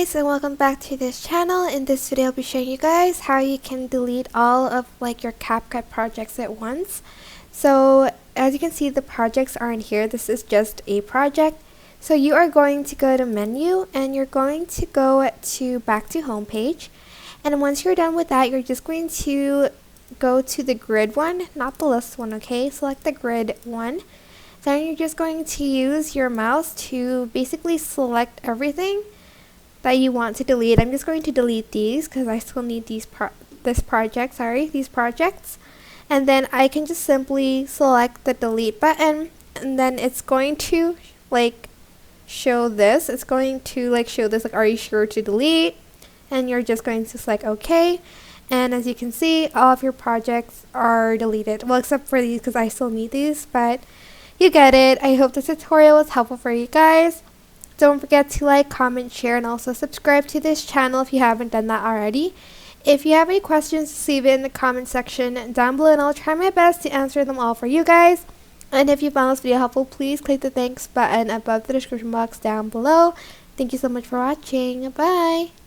guys, and welcome back to this channel. In this video I'll be showing you guys how you can delete all of your CapCut projects at once. So as you can see, the projects aren't here. This is just a project. So you are going to go to menu and you're going to go to back to home page, and once you're done with that, you're just going to go to the grid one, not the list one. Okay, select the grid one. Then you're just going to use your mouse to basically select everything that you want to delete. I'm just going to delete these because I still need these projects, and then I can just simply select the delete button, and then it's going to show this. It's going to show this are you sure to delete, and you're just going to select OK. And as you can see, all of your projects are deleted, well, except for these because I still need these, but you get it. I hope this tutorial was helpful for you guys. Don't forget to like, comment, share, and also subscribe to this channel if you haven't done that already. If you have any questions, just leave it in the comment section down below and I'll try my best to answer them all for you guys. And if you found this video helpful, please click the thanks button above the description box down below. Thank you so much for watching. Bye!